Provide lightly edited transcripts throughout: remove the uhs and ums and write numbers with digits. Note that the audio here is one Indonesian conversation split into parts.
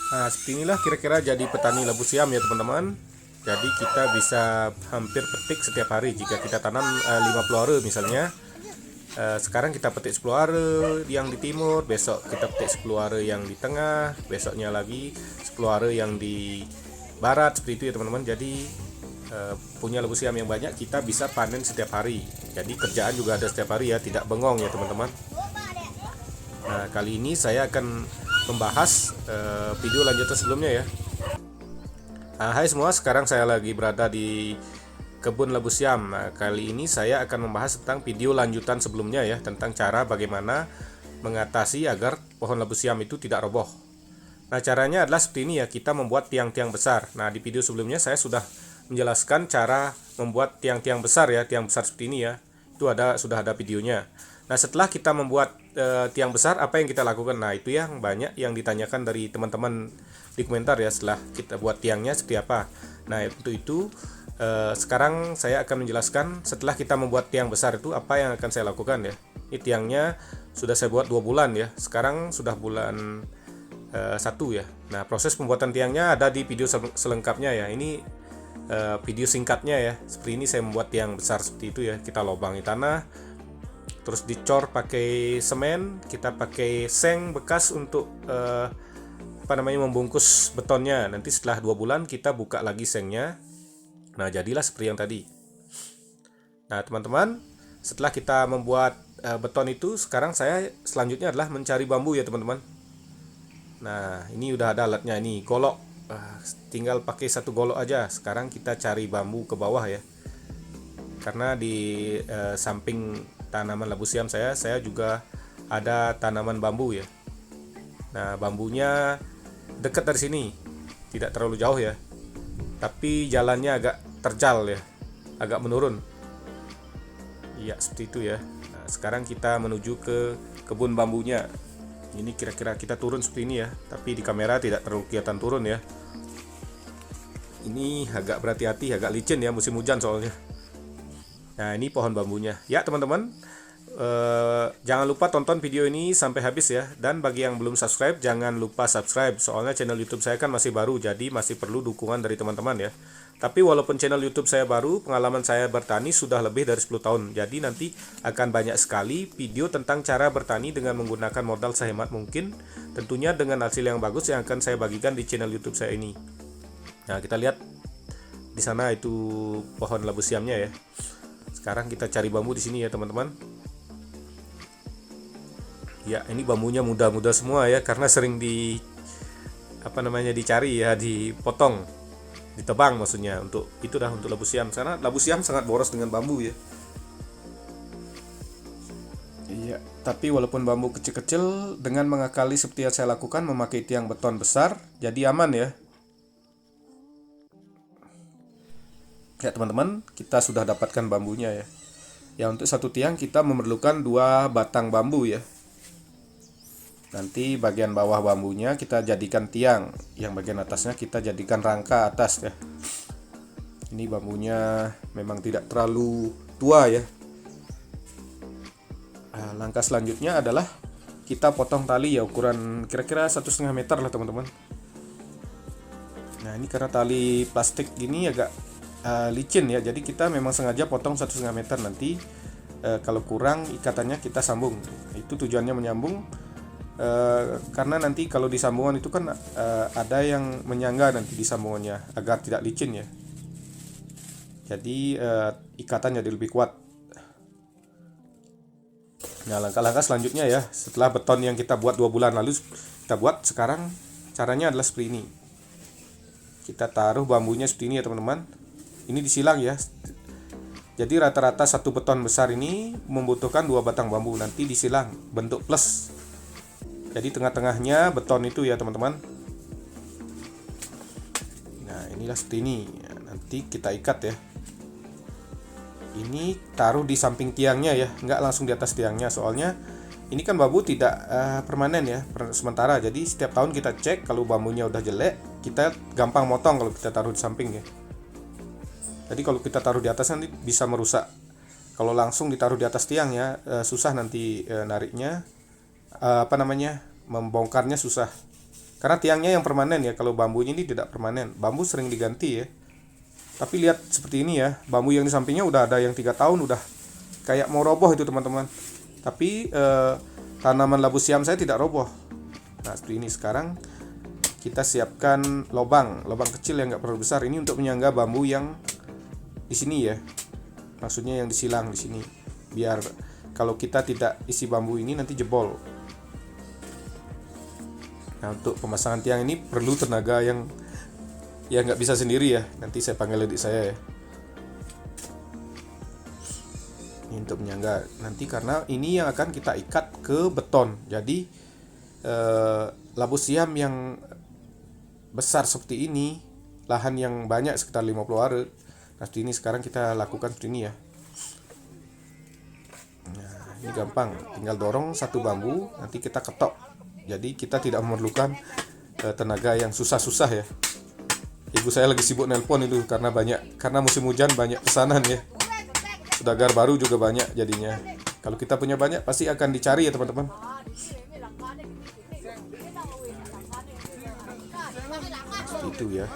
Nah, seperti inilah kira-kira jadi petani labu siam ya teman-teman. Jadi kita bisa hampir petik setiap hari jika kita tanam 50 are misalnya. Sekarang kita petik 10 are yang di timur, besok kita petik 10 are yang di tengah, besoknya lagi 10 are yang di barat, seperti itu ya teman-teman. Jadi punya labu siam yang banyak, kita bisa panen setiap hari. Jadi kerjaan juga ada setiap hari ya, tidak bengong ya teman-teman. Nah, kali ini saya akan membahas video lanjutan sebelumnya ya. Hai semua, sekarang saya lagi berada di kebun labu siam. Nah, kali ini saya akan membahas tentang video lanjutan sebelumnya ya, tentang cara bagaimana mengatasi agar pohon labu siam itu tidak roboh. Nah, caranya adalah seperti ini ya, kita membuat tiang-tiang besar. Nah, di video sebelumnya saya sudah menjelaskan cara membuat tiang-tiang besar ya, tiang besar seperti ini ya. Itu sudah ada videonya. Nah, setelah kita membuat tiang besar, apa yang kita lakukan? Nah, itu yang banyak yang ditanyakan dari teman-teman di komentar ya, setelah kita buat tiangnya seperti apa. Nah, untuk itu sekarang saya akan menjelaskan setelah kita membuat tiang besar itu apa yang akan saya lakukan ya. Ini tiangnya sudah saya buat 2 bulan ya. Sekarang sudah bulan 1 ya. Nah, proses pembuatan tiangnya ada di video selengkapnya ya. Ini video singkatnya ya. Seperti ini saya membuat tiang besar seperti itu ya. Kita lobangi tanah, terus dicor pakai semen, kita pakai seng bekas untuk membungkus betonnya. Nanti setelah 2 bulan kita buka lagi sengnya. Nah, jadilah seperti yang tadi. Nah, teman-teman, setelah kita membuat beton itu, sekarang saya selanjutnya adalah mencari bambu ya teman-teman. Nah, ini udah ada alatnya, ini golok. Tinggal pakai 1 golok aja. Sekarang kita cari bambu ke bawah ya. Karena di samping tanaman labu siam saya juga ada tanaman bambu ya. Nah, bambunya dekat dari sini, tidak terlalu jauh ya. Tapi jalannya agak terjal ya, agak menurun. Iya, seperti itu ya. Nah, sekarang kita menuju ke kebun bambunya. Ini kira-kira kita turun seperti ini ya, tapi di kamera tidak terlalu kelihatan turun ya. Ini agak berhati-hati, agak licin ya, musim hujan soalnya. Nah, ini pohon bambunya. Ya teman-teman, jangan lupa tonton video ini sampai habis ya. Dan bagi yang belum subscribe, jangan lupa subscribe. Soalnya channel YouTube saya kan masih baru, jadi masih perlu dukungan dari teman-teman ya. Tapi walaupun channel YouTube saya baru, pengalaman saya bertani sudah lebih dari 10 tahun. Jadi nanti akan banyak sekali video tentang cara bertani dengan menggunakan modal sehemat mungkin. Tentunya dengan hasil yang bagus yang akan saya bagikan di channel YouTube saya ini. Nah, kita lihat di sana itu pohon labu siamnya ya. Sekarang kita cari bambu di sini ya teman-teman. Ya, ini bambunya muda-muda semua ya, karena sering dicari ya, dipotong, ditebang maksudnya, untuk labu siam. Karena labu siam sangat boros dengan bambu ya. Iya, tapi walaupun bambu kecil-kecil, dengan mengakali seperti yang saya lakukan, memakai tiang beton besar, jadi aman ya. Ya teman-teman, kita sudah dapatkan bambunya ya. Ya, untuk 1 tiang kita memerlukan 2 batang bambu ya. Nanti bagian bawah bambunya kita jadikan tiang, yang bagian atasnya kita jadikan rangka atas ya. Ini bambunya memang tidak terlalu tua ya. Nah, langkah selanjutnya adalah kita potong tali ya, ukuran kira-kira 1,5 meter lah teman-teman. Nah, ini karena tali plastik gini agak licin ya, jadi kita memang sengaja potong 1,5 meter. Nanti kalau kurang ikatannya kita sambung. Itu tujuannya menyambung. Karena nanti kalau di sambungan itu kan ada yang menyangga nanti di sambungannya, agar tidak licin ya. Jadi ikatan jadi lebih kuat. Nah, langkah-langkah selanjutnya ya, setelah beton yang kita buat 2 bulan lalu kita buat, sekarang caranya adalah seperti ini. Kita taruh bambunya seperti ini ya teman-teman. Ini disilang ya. Jadi rata-rata 1 beton besar ini membutuhkan 2 batang bambu, nanti disilang bentuk plus. Jadi tengah-tengahnya beton itu ya teman-teman. Nah, inilah seperti ini. Nanti kita ikat ya. Ini taruh di samping tiangnya ya, nggak langsung di atas tiangnya. Soalnya ini kan bambu tidak permanen ya, sementara. Jadi setiap tahun kita cek, kalau bambunya udah jelek, kita gampang motong kalau kita taruh di samping ya. Jadi kalau kita taruh di atas nanti bisa merusak. Kalau langsung ditaruh di atas tiang ya, susah nanti nariknya, membongkarnya susah. Karena tiangnya yang permanen ya, kalau bambunya ini tidak permanen. Bambu sering diganti ya. Tapi lihat seperti ini ya, bambu yang di sampingnya udah ada yang 3 tahun udah kayak mau roboh itu teman-teman. Tapi tanaman labu siam saya tidak roboh. Nah seperti ini. Sekarang kita siapkan lubang kecil yang nggak perlu besar. Ini untuk menyangga bambu yang di sini ya. Maksudnya yang disilang di sini. Biar kalau kita tidak isi bambu ini nanti jebol. Nah untuk pemasangan tiang ini perlu tenaga yang ya nggak bisa sendiri ya. Nanti saya panggil adik saya ya. Ini untuk menyangga nanti, karena ini yang akan kita ikat ke beton. Jadi labu siam yang besar seperti ini, lahan yang banyak sekitar 50 are. Nah seperti ini sekarang kita lakukan seperti ini ya. Nah ini gampang, tinggal dorong satu bambu, nanti kita ketok. Jadi kita tidak memerlukan tenaga yang susah-susah ya. Ibu saya lagi sibuk nelpon itu karena musim hujan banyak pesanan ya. Saudagar baru juga banyak jadinya. Kalau kita punya banyak pasti akan dicari ya teman-teman. Seperti itu ya.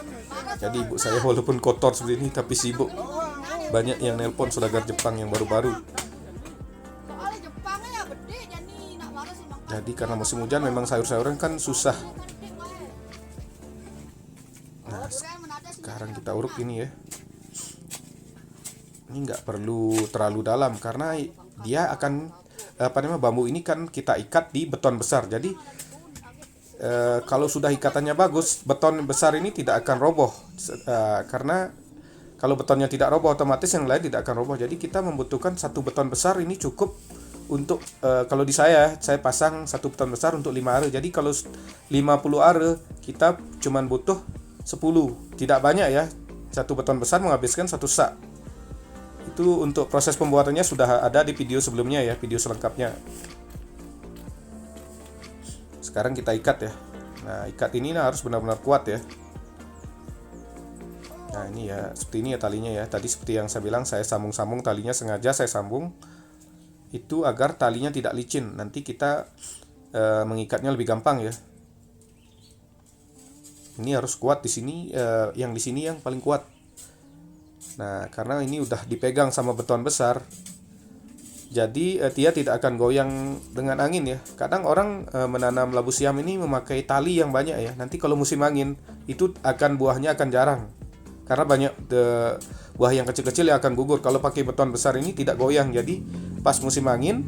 Jadi ibu saya walaupun kotor seperti ini tapi sibuk. Banyak yang nelpon saudagar Jepang yang baru-baru. Jadi karena musim hujan memang sayur-sayuran kan susah. Nah sekarang kita uruk ini ya. Ini nggak perlu terlalu dalam karena dia akan bambu ini kan kita ikat di beton besar. Jadi kalau sudah ikatannya bagus, beton besar ini tidak akan roboh. Karena kalau betonnya tidak roboh, otomatis yang lain tidak akan roboh. Jadi kita membutuhkan satu beton besar ini cukup untuk kalau di saya pasang satu beton besar untuk 5 are. Jadi kalau 50 are kita cuman butuh 10. Tidak banyak ya. Satu beton besar menghabiskan 1 sak. Itu untuk proses pembuatannya sudah ada di video sebelumnya ya, video selengkapnya. Sekarang kita ikat ya. Nah, ikat ini harus benar-benar kuat ya. Nah, ini ya, seperti ini ya talinya ya. Tadi seperti yang saya bilang, saya sambung-sambung talinya, sengaja saya sambung. Itu agar talinya tidak licin. Nanti kita mengikatnya lebih gampang ya. Ini harus kuat di sini, yang di sini yang paling kuat. Nah, karena ini udah dipegang sama beton besar, jadi dia tidak akan goyang dengan angin ya. Kadang orang menanam labu siam ini memakai tali yang banyak ya. Nanti kalau musim angin itu buahnya akan jarang. Karena banyak buah yang kecil-kecil yang akan gugur. Kalau pakai beton besar ini tidak goyang. Jadi pas musim angin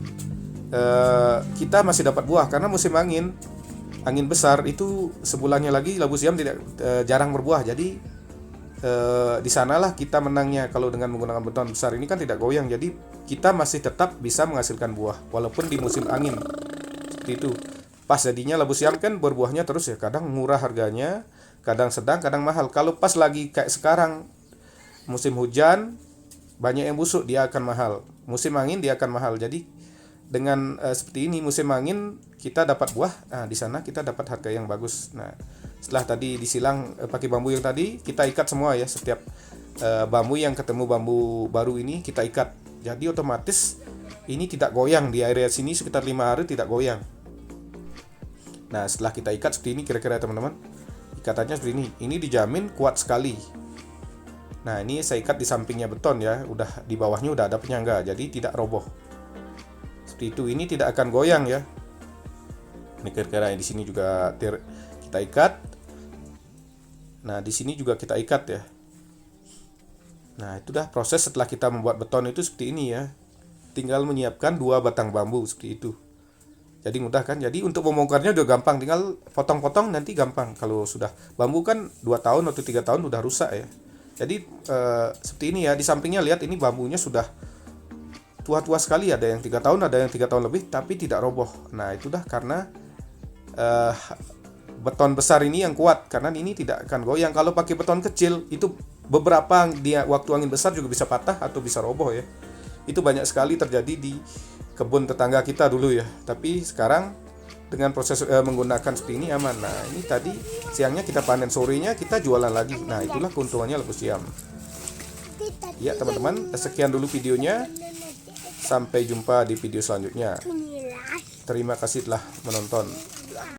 kita masih dapat buah. Karena musim angin besar itu sebulannya lagi labu siam tidak jarang berbuah. Jadi di sanalah kita menangnya. Kalau dengan menggunakan beton besar ini kan tidak goyang. Jadi kita masih tetap bisa menghasilkan buah walaupun di musim angin. Seperti itu. Pas jadinya labu siam kan berbuahnya terus ya. Kadang murah harganya, kadang sedang, kadang mahal. Kalau pas lagi kayak sekarang musim hujan banyak yang busuk, dia akan mahal. Musim angin dia akan mahal. Jadi dengan seperti ini musim angin kita dapat buah. Nah, di sana kita dapat harga yang bagus. Nah, setelah tadi disilang pakai bambu yang tadi, kita ikat semua ya. Setiap bambu yang ketemu bambu baru ini kita ikat. Jadi otomatis ini tidak goyang. Di area sini sekitar 5 hari tidak goyang. Nah, setelah kita ikat seperti ini kira-kira teman-teman. Ikatannya seperti ini. Ini dijamin kuat sekali. Nah, ini saya ikat di sampingnya beton ya. Udah di bawahnya udah ada penyangga, jadi tidak roboh. Seperti itu. Ini tidak akan goyang ya. Ini kira-kira di sini juga kita ikat. Nah, di sini juga kita ikat ya. Nah, itu dah proses setelah kita membuat beton itu seperti ini ya. Tinggal menyiapkan 2 batang bambu seperti itu. Jadi mudah kan? Jadi untuk membongkarnya udah gampang, tinggal potong-potong nanti gampang. Kalau sudah bambu kan 2 tahun atau 3 tahun udah rusak ya. Jadi seperti ini ya, di sampingnya lihat ini bambunya sudah tua-tua sekali, ada yang 3 tahun, ada yang 3 tahun lebih tapi tidak roboh. Nah, itu dah karena beton besar ini yang kuat, karena ini tidak akan goyang. Kalau pakai beton kecil itu beberapa dia waktu angin besar juga bisa patah atau bisa roboh ya. Itu banyak sekali terjadi di kebun tetangga kita dulu ya. Tapi sekarang dengan proses menggunakan seperti ini aman. Nah, ini tadi siangnya kita panen, sorenya kita jualan lagi. Nah, itulah keuntungannya labu siam. Ya teman-teman, sekian dulu videonya. Sampai jumpa di video selanjutnya. Terima kasih telah menonton.